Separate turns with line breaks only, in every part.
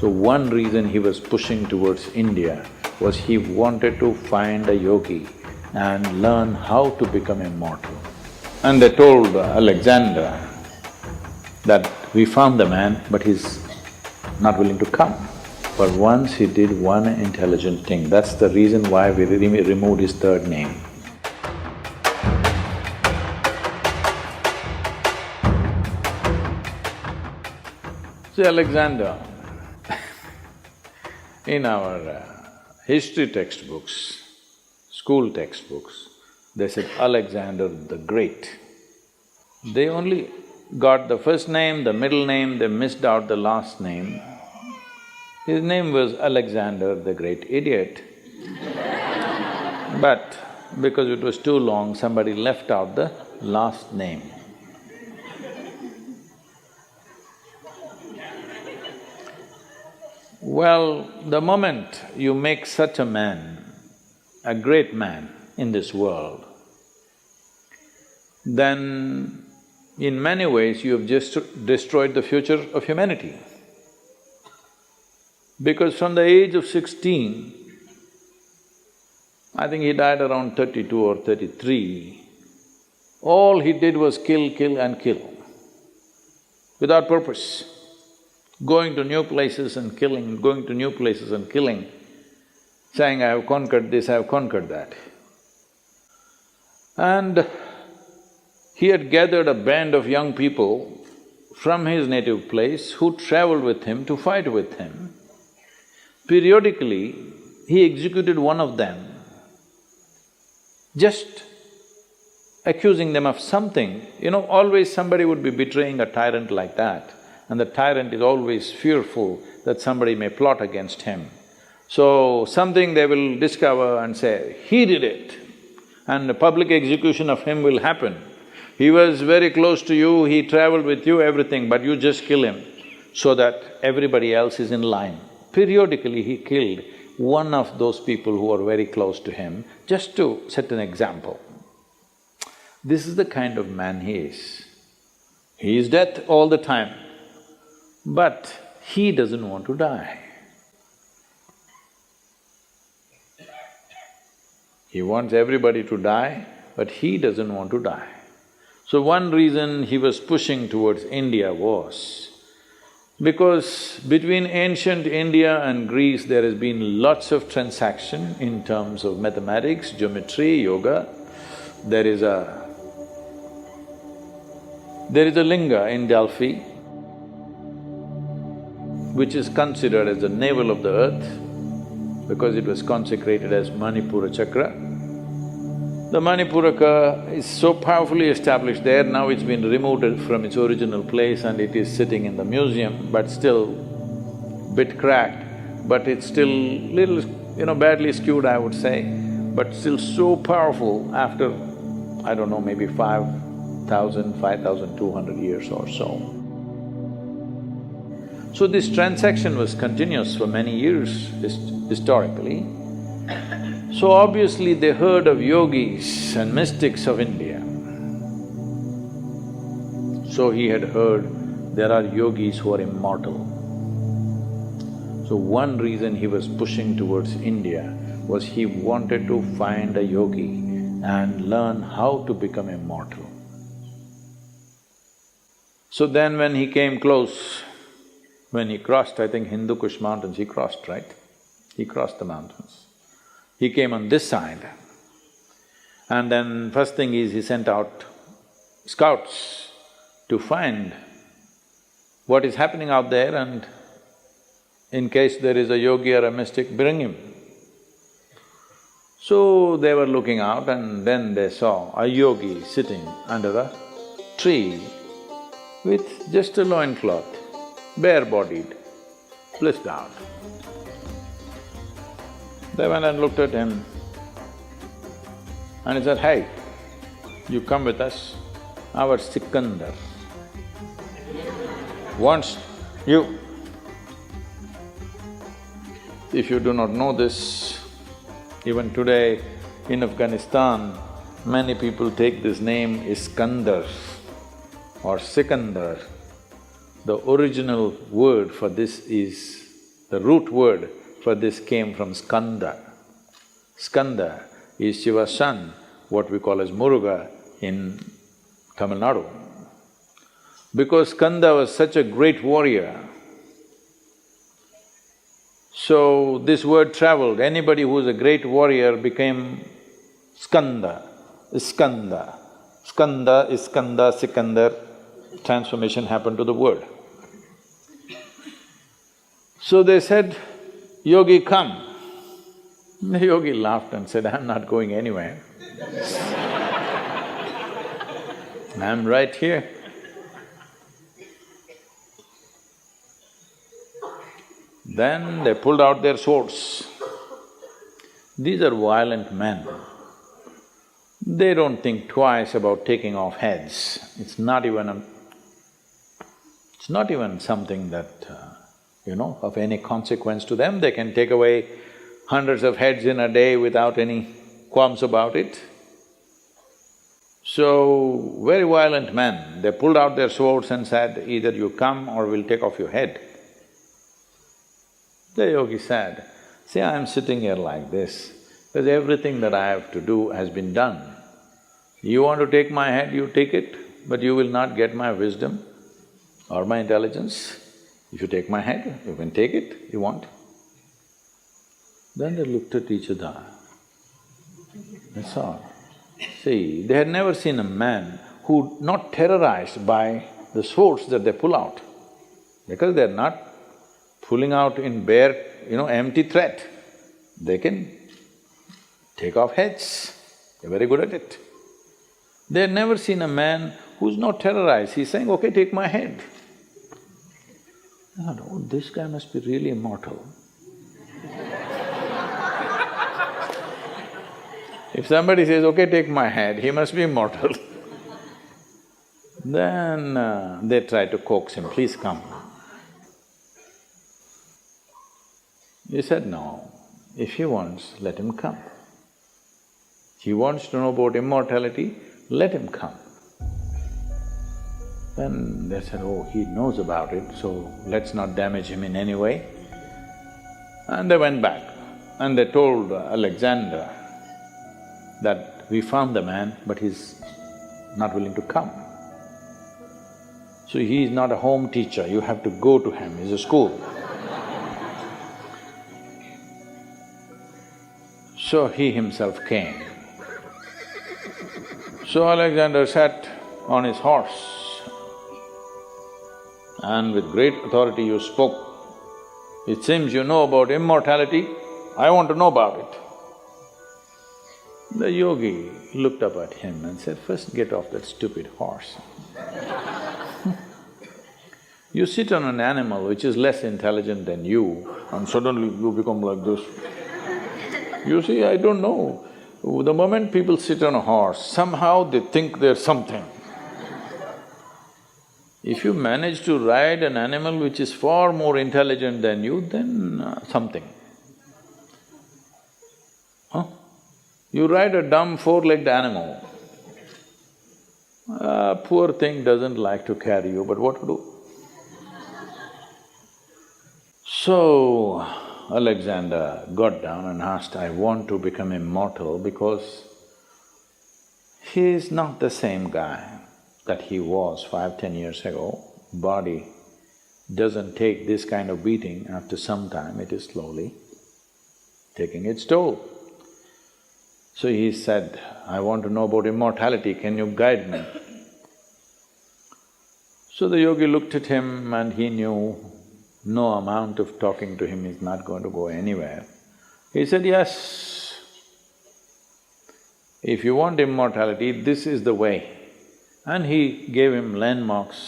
So one reason he was pushing towards India was he wanted to find a yogi and learn how to become immortal. And they told Alexander that we found the man, but he's not willing to come. But once he did one intelligent thing, that's the reason why we removed his third name. See, Alexander, in our history textbooks, school textbooks, they said Alexander the Great. They only got the first name, the middle name, they missed out the last name. His name was Alexander the Great Idiot. But because it was too long, somebody left out the last name. Well, the moment you make such a man, a great man in this world, then in many ways you have just destroyed the future of humanity. Because from the age of 16, I think he died around 32 or 33, all he did was kill, kill and kill, without purpose. Going to new places and killing, going to new places and killing, saying, I have conquered this, I have conquered that. And he had gathered a band of young people from his native place who traveled with him to fight with him. Periodically, he executed one of them, just accusing them of something. You know, always somebody would be betraying a tyrant like that, and the tyrant is always fearful that somebody may plot against him. So, something they will discover and say, he did it, and the public execution of him will happen. He was very close to you, he traveled with you, everything, but you just kill him so that everybody else is in line. Periodically, he killed one of those people who were very close to him, just to set an example. This is the kind of man he is. He is death all the time, but he doesn't want to die. He wants everybody to die, but he doesn't want to die. So one reason he was pushing towards India was because between ancient India and Greece there has been lots of transaction in terms of mathematics, geometry, yoga. There is a linga in Delphi which is considered as the navel of the earth because it was consecrated as Manipura chakra. The Manipuraka is so powerfully established there, now it's been removed from its original place and it is sitting in the museum, but still bit cracked, but it's still little, badly skewed, I would say, but still so powerful after, I don't know, maybe 5,200 years or so. So this transaction was continuous for many years historically. So obviously they heard of yogis and mystics of India. So he had heard there are yogis who are immortal. So one reason he was pushing towards India was he wanted to find a yogi and learn how to become immortal. So then when he came close, when he crossed, I think Hindu Kush mountains, he crossed, right? He crossed the mountains. He came on this side, and then first thing is he sent out scouts to find what is happening out there and in case there is a yogi or a mystic, bring him. So they were looking out and then they saw a yogi sitting under a tree with just a loincloth, bare-bodied, blissed out. They went and looked at him and he said, hey, you come with us, our Sikandar wants you. If you do not know this, even today in Afghanistan, many people take this name Iskandar or Sikandar. The original word for this is The root word for this came from skanda. Skanda is Shiva's son, what we call as Muruga in Tamil Nadu. Because Skanda was such a great warrior, so this word traveled. Anybody who is a great warrior became Skanda, Iskanda. Skanda, Iskanda, Sikandar, transformation happened to the word. So they said, "Yogi, come." The yogi laughed and said, "I'm not going anywhere. I'm right here." Then they pulled out their swords. These are violent men. They don't think twice about taking off heads. It's not even something that, of any consequence to them. They can take away hundreds of heads in a day without any qualms about it. So, very violent men, they pulled out their swords and said, "Either you come or we'll take off your head." The yogi said, "See, I'm sitting here like this because everything that I have to do has been done. You want to take my head, you take it, but you will not get my wisdom or my intelligence. If you take my head, you can take it, you want." Then they looked at each other, that's all. See, they had never seen a man who not terrorized by the swords that they pull out, because they're not pulling out in bare, empty threat. They can take off heads, they're very good at it. They had never seen a man who's not terrorized, he's saying, "Okay, take my head." I thought, "Oh, this guy must be really immortal." If somebody says, "Okay, take my head," he must be immortal. Then they try to coax him, "Please come." He said, "No, if he wants, let him come. He wants to know about immortality, let him come." Then they said, "Oh, he knows about it, so let's not damage him in any way." And they went back and they told Alexander that, "We found the man, but he's not willing to come. So he is not a home teacher, you have to go to him, he's a school." So he himself came. So Alexander sat on his horse and with great authority you spoke, "It seems you know about immortality, I want to know about it." The yogi looked up at him and said, "First get off that stupid horse." You sit on an animal which is less intelligent than you and suddenly you become like this. You see, I don't know, the moment people sit on a horse, somehow they think they're something. If you manage to ride an animal which is far more intelligent than you, then something. Huh? You ride a dumb four-legged animal, poor thing doesn't like to carry you, but what to do? So, Alexander got down and asked, "I want to become immortal because he is not the same guy that he was 5–10 years ago. Body doesn't take this kind of beating, after some time it is slowly taking its toll." So he said, "I want to know about immortality, can you guide me?" So the yogi looked at him and he knew no amount of talking to him is not going to go anywhere. He said, "Yes, if you want immortality, this is the way." And he gave him landmarks,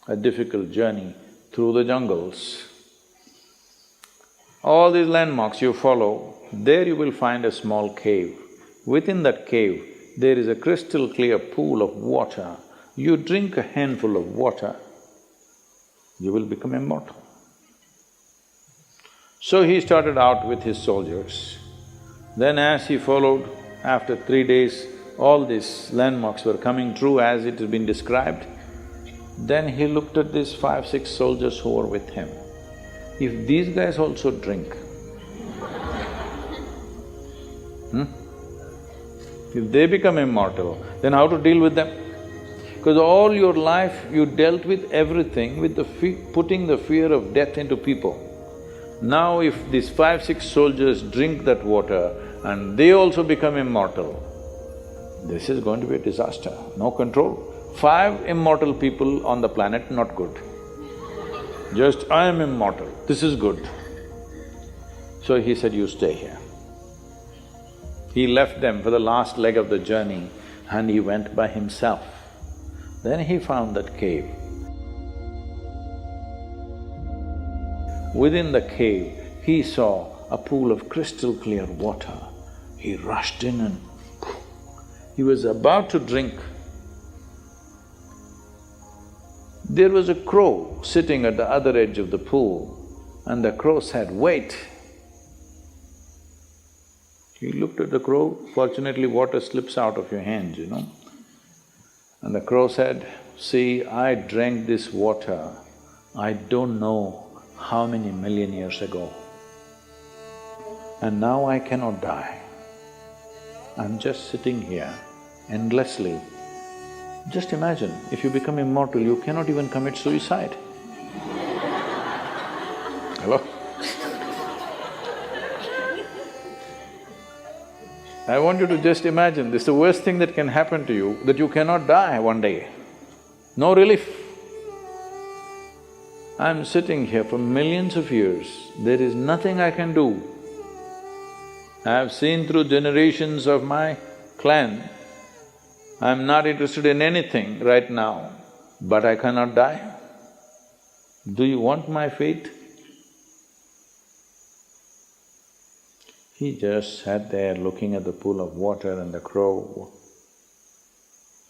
a difficult journey through the jungles. All these landmarks you follow, there you will find a small cave. Within that cave, there is a crystal clear pool of water. You drink a handful of water, you will become immortal. So he started out with his soldiers. Then as he followed, after 3 days, all these landmarks were coming true as it has been described. Then he looked at these 5–6 soldiers who were with him. If these guys also drink, if they become immortal, then how to deal with them? Because all your life you dealt with everything with putting the fear of death into people. Now if these 5, 6 soldiers drink that water and they also become immortal, this is going to be a disaster, no control. 5 immortal people on the planet, not good. Just, I am immortal, this is good. So he said, you stay here. He left them for the last leg of the journey and he went by himself. Then he found that cave. Within the cave, he saw a pool of crystal clear water. He rushed in and he was about to drink. There was a crow sitting at the other edge of the pool and the crow said, wait. He looked at the crow, fortunately water slips out of your hands, you know. And the crow said, see, I drank this water, I don't know how many million years ago. And now I cannot die. I'm just sitting here endlessly. Just imagine, if you become immortal, you cannot even commit suicide. Hello? I want you to just imagine, this is the worst thing that can happen to you, that you cannot die one day. No relief. I'm sitting here for millions of years, there is nothing I can do. I have seen through generations of my clan, I'm not interested in anything right now, but I cannot die. Do you want my fate? He just sat there looking at the pool of water and the crow.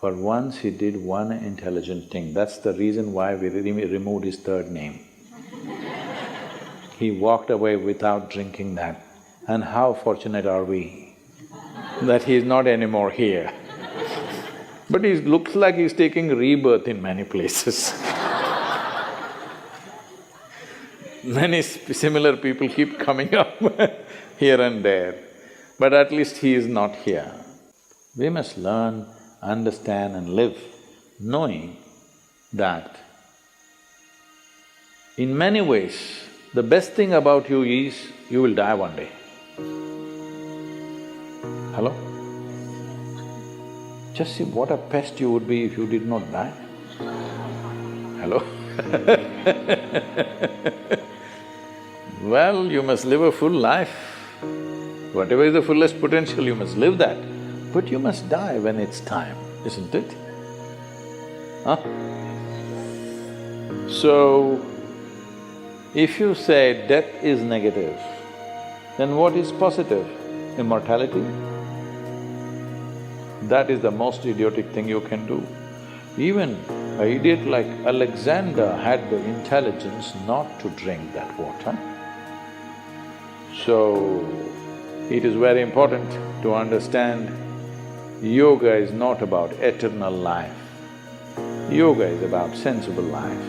For once he did one intelligent thing, that's the reason why we removed his third name. He walked away without drinking that. And how fortunate are we that he is not anymore here. But he looks like he's taking rebirth in many places. Many similar people keep coming up here and there, but at least he is not here. We must learn, understand and live knowing that in many ways, the best thing about you is you will die one day. Hello? Just see what a pest you would be if you did not die. Hello? Well, you must live a full life. Whatever is the fullest potential, you must live that. But you must die when it's time, isn't it? Huh? So, if you say death is negative, then what is positive? Immortality? That is the most idiotic thing you can do. Even an idiot like Alexander had the intelligence not to drink that water. So, it is very important to understand yoga is not about eternal life. Yoga is about sensible life.